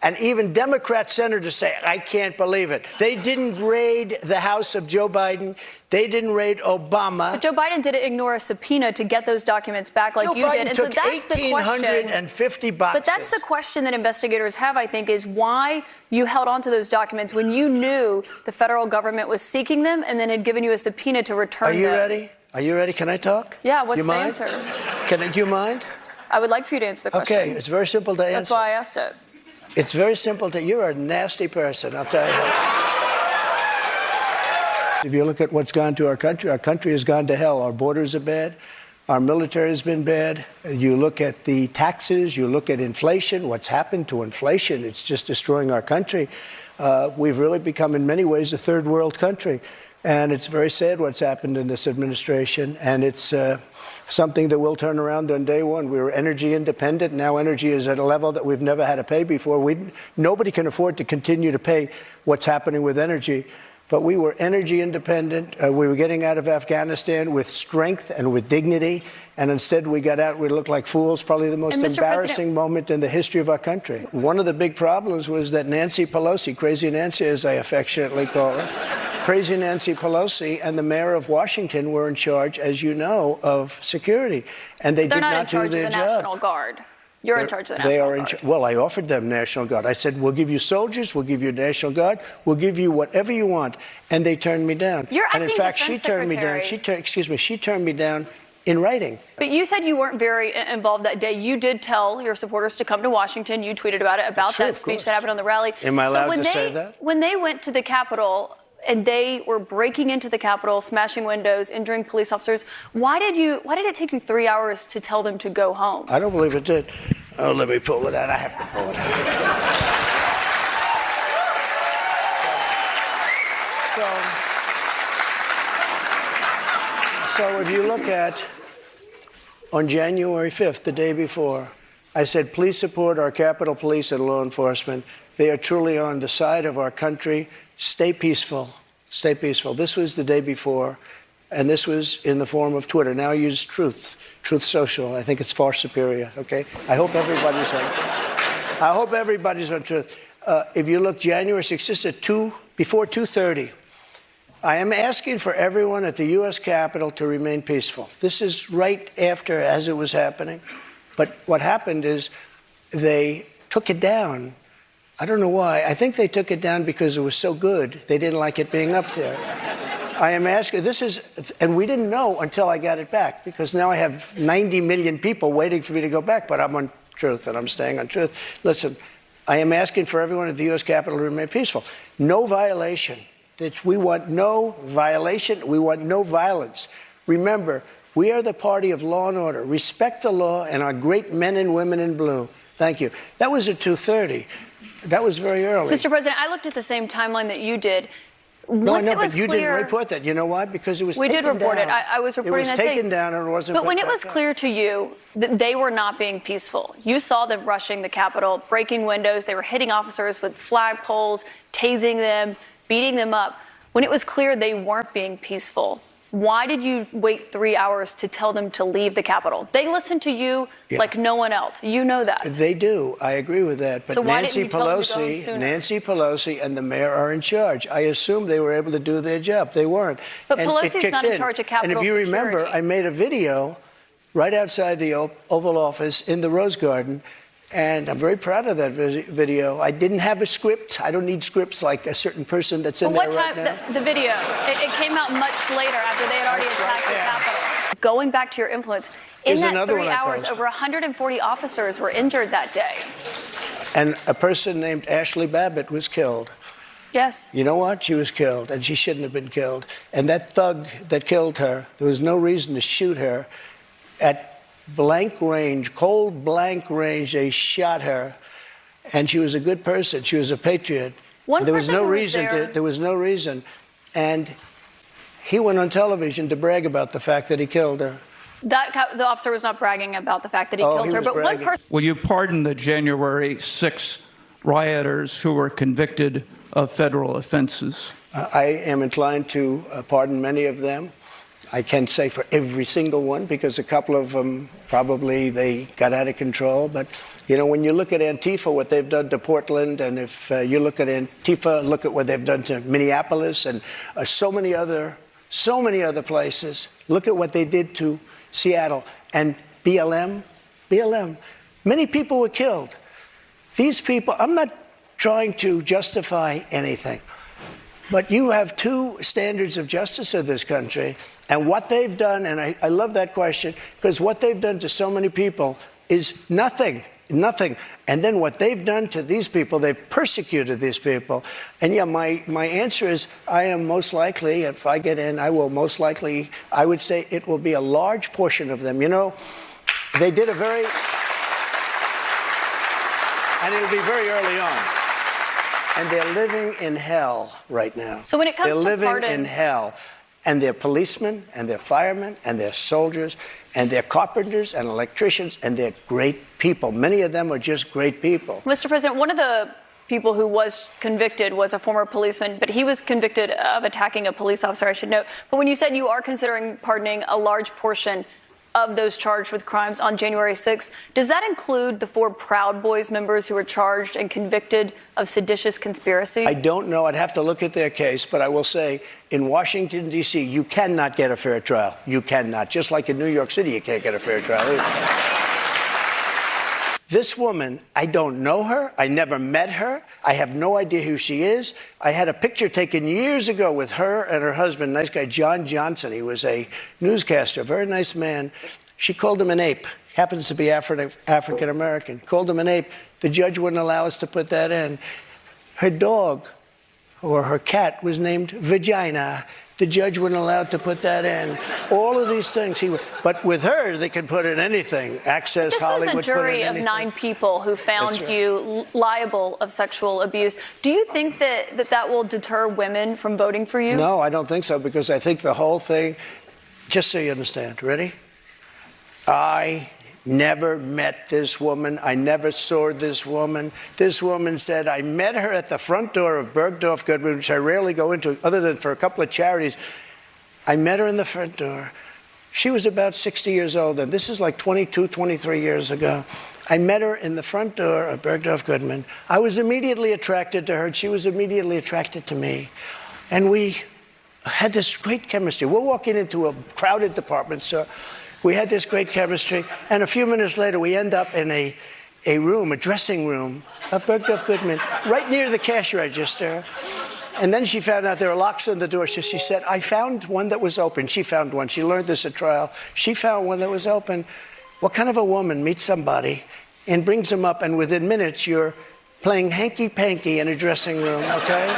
And even Democrat senators say, I can't believe it. They didn't raid the house of Joe Biden. They didn't raid Obama. But Joe Biden didn't ignore a subpoina to get those documents back like you did. And so that's the question. 1,850 boxes. But that's the question that investigators have, I think, is why you held on to those documents when you knew the federal government was seeking them and then had given you a subpoena to return them. Are you ready? Are you ready? Can I talk? Yeah, what's the answer? Do you mind? I would like for you to answer the question. Okay, it's very simple to answer. That's why I asked it. It's very simple to, you're a nasty person, I'll tell you. If you look at what's gone to our country has gone to hell. Our borders are bad. Our military has been bad. You look at the taxes, you look at inflation, what's happened to inflation, it's just destroying our country. We've really become, in many ways, a third world country. And it's very sad what's happened in this administration. And it's something that will turn around on day one. We were energy independent. Now energy is at a level that we've never had to pay before. Nobody can afford to continue to pay what's happening with energy. But we were energy independent. We were getting out of Afghanistan with strength and with dignity. And instead we got out, we looked like fools, probably the most embarrassing moment in the history of our country. One of the big problems was that Nancy Pelosi, Crazy Nancy as I affectionately call her, Crazy Nancy Pelosi and the mayor of Washington were in charge, as you know, of security. And they did not do their job. They're not in charge of the National Guard. You're in charge of the National Guard. Well, I offered them National Guard. I said, we'll give you soldiers, we'll give you National Guard, we'll give you whatever you want. And they turned me down. And in fact, she turned me down. She turned me down in writing. But you said you weren't very involved that day. You did tell your supporters to come to Washington. You tweeted about it, about that speech that happened on the rally. Am I allowed to say that? When they went to the Capitol and they were breaking into the Capitol, smashing windows, injuring police officers, why did it take you 3 hours to tell them to go home? I don't believe it did. Oh, let me pull it out. I have to pull it out. So if you look at, on January 5th, the day before, I said, please support our Capitol Police and law enforcement. They are truly on the side of our country. Stay peaceful. Stay peaceful. This was the day before, and this was in the form of Twitter. Now I use Truth Social. I think it's far superior, okay? I hope everybody's on Truth. If you look January 6th, this is before 2:30. I am asking for everyone at the U.S. Capitol to remain peaceful. This is right after, as it was happening. But what happened is they took it down. I don't know why. I think they took it down because it was so good. They didn't like it being up there. I am asking, and we didn't know until I got it back, because now I have 90 million people waiting for me to go back, but I'm on Truth and I'm staying on Truth. Listen, I am asking for everyone at the U.S. Capitol to remain peaceful. No violation. We want no violation. We want no violence. Remember, we are the party of law and order. Respect the law and our great men and women in blue. Thank you. That was at 2:30. That was very early. Mr. President, I looked at the same timeline that you did. No, I know, but you didn't report that. You know why? Because it was taken down. We did report it. I was reporting that day. It was taken down and it wasn't. But when it was clear to you that they were not being peaceful, you saw them rushing the Capitol, breaking windows. They were hitting officers with flagpoles, tasing them, beating them up. When it was clear they weren't being peaceful, why did you wait 3 hours to tell them to leave the Capitol? They listen to you like no one else. You know that. They do. I agree with that. But so why didn't you tell them to go sooner? Nancy Pelosi and the mayor are in charge. I assume they were able to do their job. They weren't. But Pelosi's not in charge of Capitol security. And if you remember, I made a video right outside the Oval Office in the Rose Garden. And I'm very proud of that video. I didn't have a script. I don't need scripts like a certain person that's in there right now. The video, it came out much later after they had already attacked the Capitol. Going back to your influence, in that 3 hours, over 140 officers were injured that day. And a person named Ashley Babbitt was killed. Yes. You know what? She was killed, and she shouldn't have been killed. And that thug that killed her, there was no reason to shoot her. At blank range, cold blank range, they shot her, and she was a good person. She was a patriot. There was no reason, and he went on television to brag about the fact that he killed her. The officer was not bragging about the fact that he killed her, but one person. Will you pardon the January 6 rioters who were convicted of federal offenses? I am inclined to pardon many of them. I can't say for every single one because a couple of them probably they got out of control. But, you know, when you look at Antifa, what they've done to Portland, and if you look at Antifa, look at what they've done to Minneapolis and so many other places. Look at what they did to Seattle and BLM. Many people were killed. These people, I'm not trying to justify anything, but you have two standards of justice in this country, and what they've done, and I love that question, because what they've done to so many people is nothing. And then what they've done to these people, they've persecuted these people. And yeah, my answer is I am most likely, if I get in, I will most likely, I would say it will be a large portion of them. You know, they did a very, and it'll be very early on. And they're living in hell right now. So when it comes to pardons, they're living in hell. And they're policemen, and they're firemen, and they're soldiers, and they're carpenters and electricians, and they're great people. Many of them are just great people. Mr. President, one of the people who was convicted was a former policeman, but he was convicted of attacking a police officer, I should note. But when you said you are considering pardoning a large portion of those charged with crimes on January 6th, does that include the 4 Proud Boys members who were charged and convicted of seditious conspiracy? I don't know. I'd have to look at their case, but I will say in Washington, D.C., you cannot get a fair trial. You cannot. Just like in New York City, you can't get a fair trial either. This woman, I don't know her. I never met her. I have no idea who she is. I had a picture taken years ago with her and her husband, nice guy, John Johnson. He was a newscaster, very nice man. She called him an ape. Happens to be African American. Called him an ape. The judge wouldn't allow us to put that in. Her dog or her cat was named Vagina. The judge wouldn't allow to put that in. All of these things but with her, they could put in anything. Access Hollywood. This was a jury of 9 people who found you liable of sexual abuse. Do you think that will deter women from voting for you? No, I don't think so, because I think the whole thing, just so you understand, ready? I never met this woman. I never saw this woman. This woman said, I met her at the front door of Bergdorf Goodman, which I rarely go into other than for a couple of charities. I met her in the front door. She was about 60 years old, and this is like 22, 23 years ago. I met her in the front door of Bergdorf Goodman. I was immediately attracted to her, and she was immediately attracted to me. And we had this great chemistry. We're walking into a crowded department store. We had this great chemistry, and a few minutes later, we end up in a room, a dressing room of Bergdorf Goodman, right near the cash register. And then she found out there were locks on the door, so she said, I found one that was open. She found one. She learned this at trial. She found one that was open. What kind of a woman meets somebody and brings them up, and within minutes, you're playing hanky-panky in a dressing room, okay?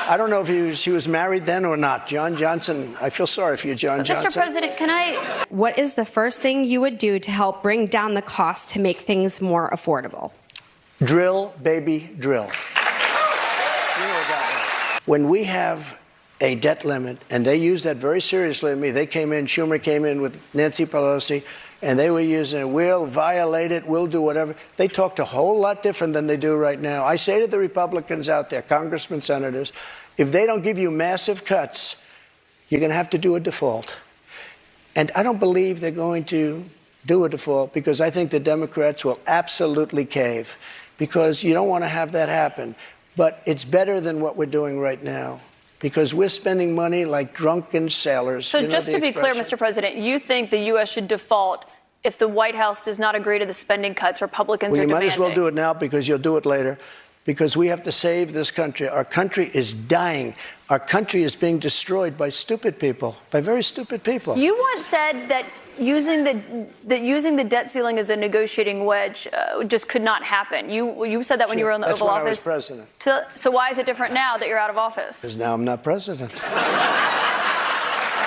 I don't know if she was married then or not. John Johnson, I feel sorry for you, John Johnson. Mr. President, can I... What is the first thing you would do to help bring down the cost to make things more affordable? Drill, baby, drill. When we have a debt limit, and they use that very seriously with me, they came in, Schumer came in with Nancy Pelosi, and they were using it, we'll violate it, we'll do whatever. They talked a whole lot different than they do right now. I say to the Republicans out there, congressmen, senators, if they don't give you massive cuts, you're going to have to do a default. And I don't believe they're going to do a default, because I think the Democrats will absolutely cave, because you don't want to have that happen. But it's better than what we're doing right now, because we're spending money like drunken sailors. So just to be clear, Mr. President, you think the U.S. should default if the White House does not agree to the spending cuts Republicans are demanding? Well, you might as well do it now, because you'll do it later, because we have to save this country. Our country is dying. Our country is being destroyed by stupid people, by very stupid people. You once said that using the debt ceiling as a negotiating wedge just could not happen. You said that when you were in the Oval Office. That's when I was president. So why is it different now that you're out of office? Because now I'm not president.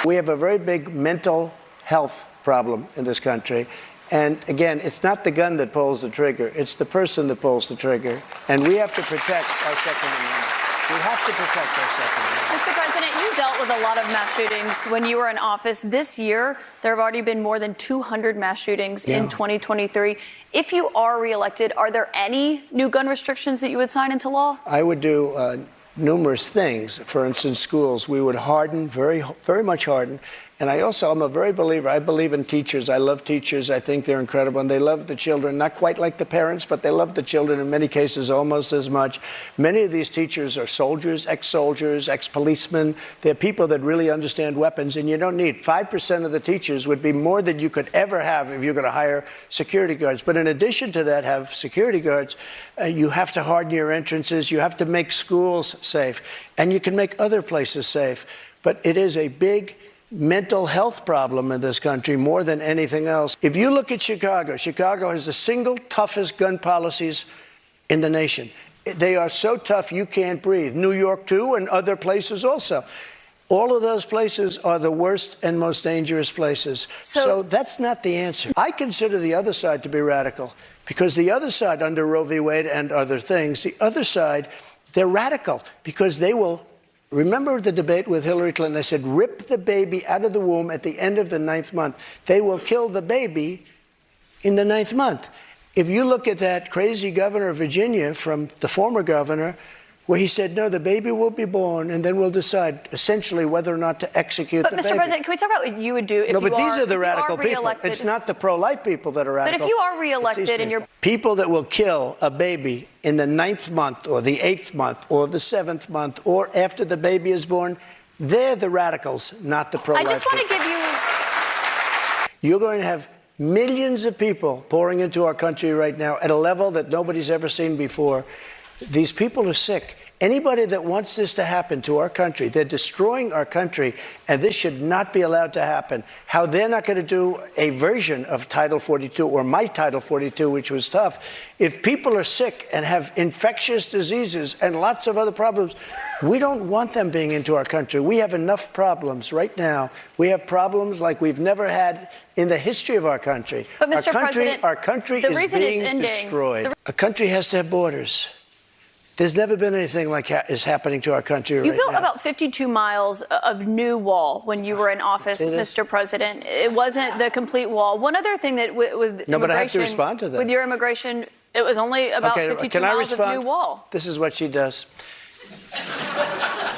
We have a very big mental health problem in this country. And again, it's not the gun that pulls the trigger, it's the person that pulls the trigger. And we have to protect our Second Amendment. We have to protect our Second Amendment. Mr. President, you dealt with a lot of mass shootings when you were in office. This year, there have already been more than 200 mass shootings in 2023. If you are reelected, are there any new gun restrictions that you would sign into law? I would do numerous things. For instance, schools, we would harden, very much harden. And I'm a very believer. I believe in teachers. I love teachers. I think they're incredible. And they love the children, not quite like the parents, but they love the children in many cases almost as much. Many of these teachers are soldiers, ex-policemen. They're people that really understand weapons. And you don't need 5% of the teachers would be more than you could ever have if you're going to hire security guards. But in addition to that, have security guards, you have to harden your entrances. You have to make schools safe. And you can make other places safe. But it is a big mental health problem in this country more than anything else. If you look at Chicago, Chicago has the single toughest gun policies in the nation. They are so tough you can't breathe. New York, too, and other places also. All of those places are the worst and most dangerous places. So that's not the answer. I consider the other side to be radical because the other side, under Roe v. Wade and other things, the other side, they're radical because they will. Remember the debate with Hillary Clinton? They said, rip the baby out of the womb at the end of the 9th month. They will kill the baby in the 9th month. If you look at that crazy governor of Virginia from the former governor, where he said, no, the baby will be born, and then we'll decide essentially whether or not to execute the baby. But, Mr. President, can we talk about what you would do if you are No, but these are the radical people. Reelected? It's not the pro-life people that are radical. But if you are reelected and you're... People that will kill a baby in the 9th month or the 8th month or the 7th month or after the baby is born, they're the radicals, not the pro-life people. I just want to give you... You're going to have millions of people pouring into our country right now at a level that nobody's ever seen before. These people are sick. Anybody that wants this to happen to our country, they're destroying our country, and this should not be allowed to happen. How they're not going to do a version of Title 42 or my Title 42, which was tough. If people are sick and have infectious diseases and lots of other problems, we don't want them being into our country. We have enough problems right now. We have problems like we've never had in the history of our country. But Mr. President, our country is being destroyed. A country has to have borders. There's never been anything like is happening to our country right now. You built about 52 miles of new wall when you were in office, Mr. President. It wasn't the complete wall. One other thing that with no, but I have to respond to that. With your immigration, it was only about 52 miles of new wall. This is what she does.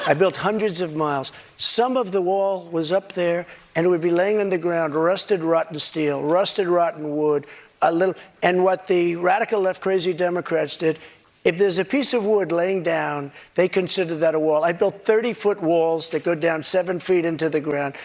I built hundreds of miles. Some of the wall was up there, and it would be laying on the ground, rusted, rotten steel, rusted, rotten wood, and what the radical left crazy Democrats did, if there's a piece of wood laying down, they consider that a wall. I built 30-foot walls that go down 7 feet into the ground.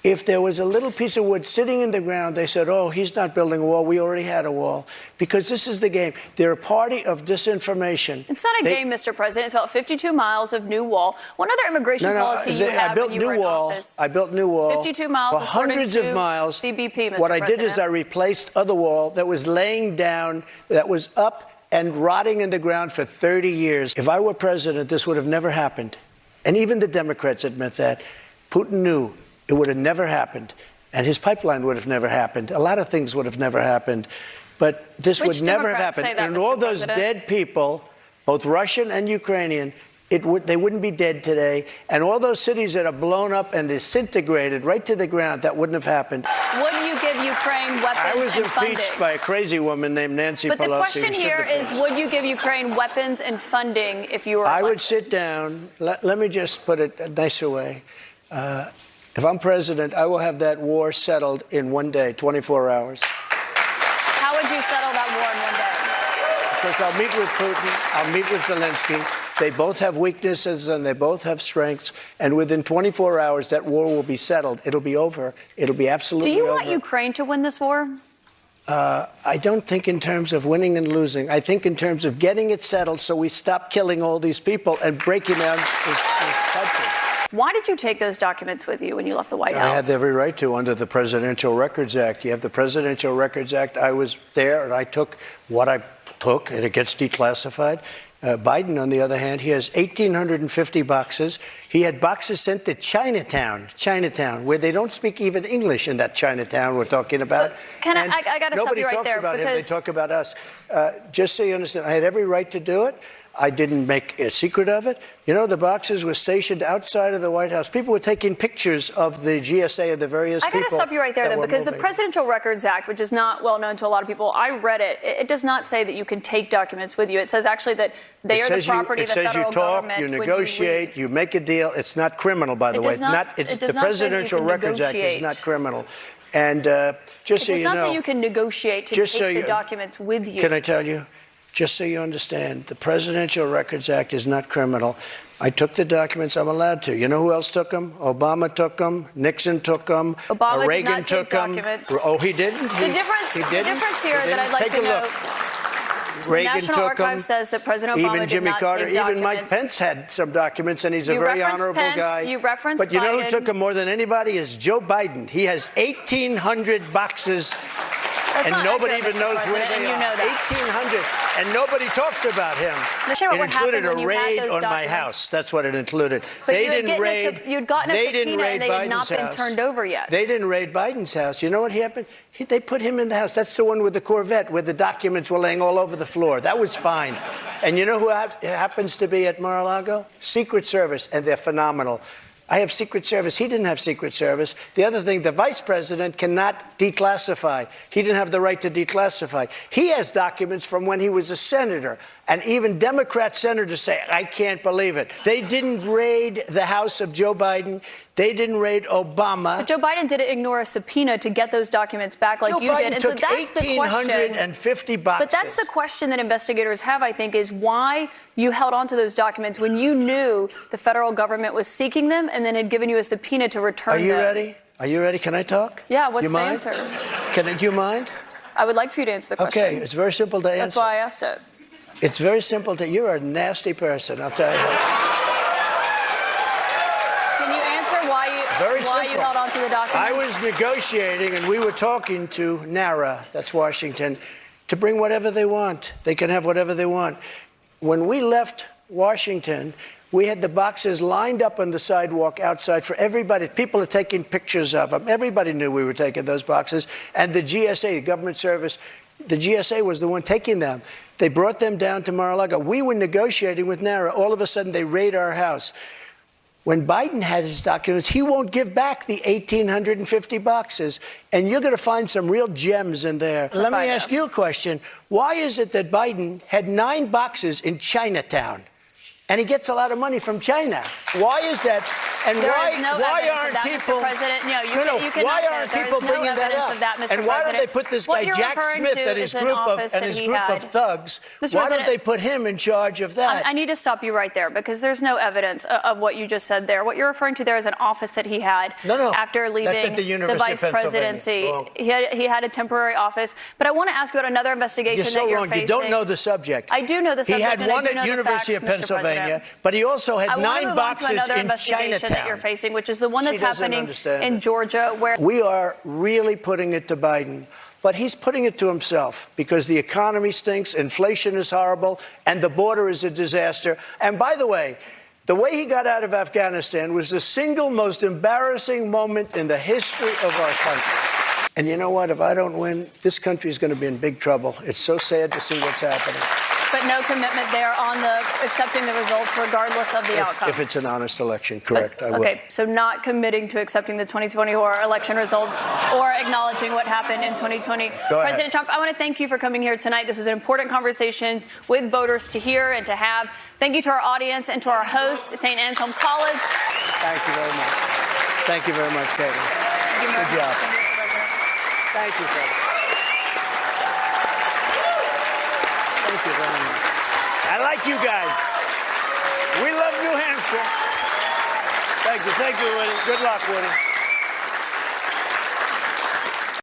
If there was a little piece of wood sitting in the ground, they said, oh, he's not building a wall. We already had a wall. Because this is the game. They're a party of disinformation. It's not a game, Mr. President. It's about 52 miles of new wall. One other immigration policy you had when you were in office. I built new wall. 52 miles for hundreds of miles. CBP, Mr. President. What I did is I replaced other wall that was laying down, that was up and rotting in the ground for 30 years. If I were president, this would have never happened. And even the Democrats admit that. Putin knew it would have never happened. And his pipeline would have never happened. A lot of things would have never happened. But this would never have happened. And all those dead people, both Russian and Ukrainian, they wouldn't be dead today. And all those cities that are blown up and disintegrated right to the ground, that wouldn't have happened. Would you give Ukraine weapons and funding? I was impeached by a crazy woman named Nancy Pelosi. But the question here is, would you give Ukraine weapons and funding if you were elected? I would sit down. Let me just put it a nicer way. If I'm president, I will have that war settled in 1 day, 24 hours. How would you settle that war in 1 day? Because I'll meet with Putin, I'll meet with Zelensky. They both have weaknesses and they both have strengths. And within 24 hours, that war will be settled. It'll be over. It'll be absolutely over. Do you want Ukraine to win this war? I don't think in terms of winning and losing. I think in terms of getting it settled so we stop killing all these people and breaking down this country. Why did you take those documents with you when you left the White House? I had every right to under the Presidential Records Act. You have the Presidential Records Act. I was there and I took what I took and it gets declassified. Biden, on the other hand, he has 1,850 boxes. He had boxes sent to Chinatown, where they don't speak even English in that Chinatown we're talking about. I got to stop you right there. Nobody talks about him. They talk about us. Just so you understand, I had every right to do it. I didn't make a secret of it. You know, the boxes were stationed outside of the White House. People were taking pictures of the GSA of the various people. I got to stop you right there, though, because the Presidential Records Act, which is not well known to a lot of people, I read it. It does not say that you can take documents with you. It says actually that they are the property of the federal government. It says you talk, you negotiate, you make a deal. It's not criminal, by the way. The Presidential Records Act is not criminal. And just so you know, it does not say you can negotiate to take the documents with you. Can I tell you? Just so you understand, the Presidential Records Act is not criminal. I took the documents. I'm allowed to. You know who else took them? Obama took them. Nixon took them. Obama Reagan did not took take them. documents. Oh, he didn't? The difference here that I'd like to know, the Reagan National took Archive them. says that President Obama Even Jimmy did not Carter, take documents. even Mike Pence had some documents, and he's a very honorable guy. You referenced But you know who Biden. took them more than anybody is Joe Biden. He has 1,800 boxes. That's and nobody accurate, even knows Mr. where President, they and are. you know that. 1,800, and nobody talks about him. It included a raid on my house. That's what it included. But they didn't raid. You'd gotten a subpoena, and they had not been turned over yet. They didn't raid Biden's house. You know what happened? They put him in the house. That's the one with the Corvette, where the documents were laying all over the floor. That was fine. And you know who happens to be at Mar-a-Lago? Secret Service, and they're phenomenal. I have Secret Service. He didn't have Secret Service. The other thing, the vice president cannot declassify. He didn't have the right to declassify. He has documents from when he was a senator. And even Democrat senators say, I can't believe it. They didn't raid the house of Joe Biden. They didn't raid Obama. But Joe Biden didn't ignore a subpoena to get those documents back like you did. And so that's the question. 1,850 boxes. But that's the question that investigators have, I think, is why you held on to those documents when you knew the federal government was seeking them and then had given you a subpoena to return them. Are you ready? Are you ready? Can I talk? Yeah, what's the answer? Do you mind? I would like for you to answer the question. Okay, it's very simple to answer. That's why I asked it. It's very simple to. You're a nasty person, I'll tell you. Can you answer why you held on to the documents? I was negotiating, and we were talking to NARA, that's Washington, to bring whatever they want. They can have whatever they want. When we left Washington, we had the boxes lined up on the sidewalk outside for everybody. People are taking pictures of them. Everybody knew we were taking those boxes. And the GSA, the government service, the GSA was the one taking them. They brought them down to Mar-a-Lago. We were negotiating with NARA. All of a sudden, they raid our house. When Biden had his documents, he won't give back the 1,850 boxes. And you're going to find some real gems in there. Let me ask you a question. Why is it that Biden had 9 boxes in Chinatown? And he gets a lot of money from China. Why is that? And why aren't people? Why aren't people bringing that up? And why don't they put this guy Jack Smith and his group of thugs? Why don't they put him in charge of that? I need to stop you right there because there's no evidence of what you just said there. What you're referring to there is an office that he had after leaving the vice presidency. He had a temporary office. But I want to ask you about another investigation that you're facing. You don't know the subject. I do know the subject. He had one at University of Pennsylvania. But he also had 9 boxes in Chinatown. That you're facing, which is the one that's happening in Georgia, where we are really putting it to Biden. But he's putting it to himself because the economy stinks, inflation is horrible, and the border is a disaster. And by the way he got out of Afghanistan was the single most embarrassing moment in the history of our country. And you know what? If I don't win, this country is going to be in big trouble. It's so sad to see what's happening. But no commitment there on accepting the results regardless of the outcome. If it's an honest election, correct, I will. Okay, so not committing to accepting the 2024 election results or acknowledging what happened in 2020. President Trump, I want to thank you for coming here tonight. This is an important conversation with voters to hear and to have. Thank you to our audience and to our host, St. Anselm College. Thank you very much. Thank you very much, Caitlin. Good job. Thank you, President. Thank you very much. I like you guys. We love New Hampshire. Thank you. Thank you, Woody. Good luck, Woody.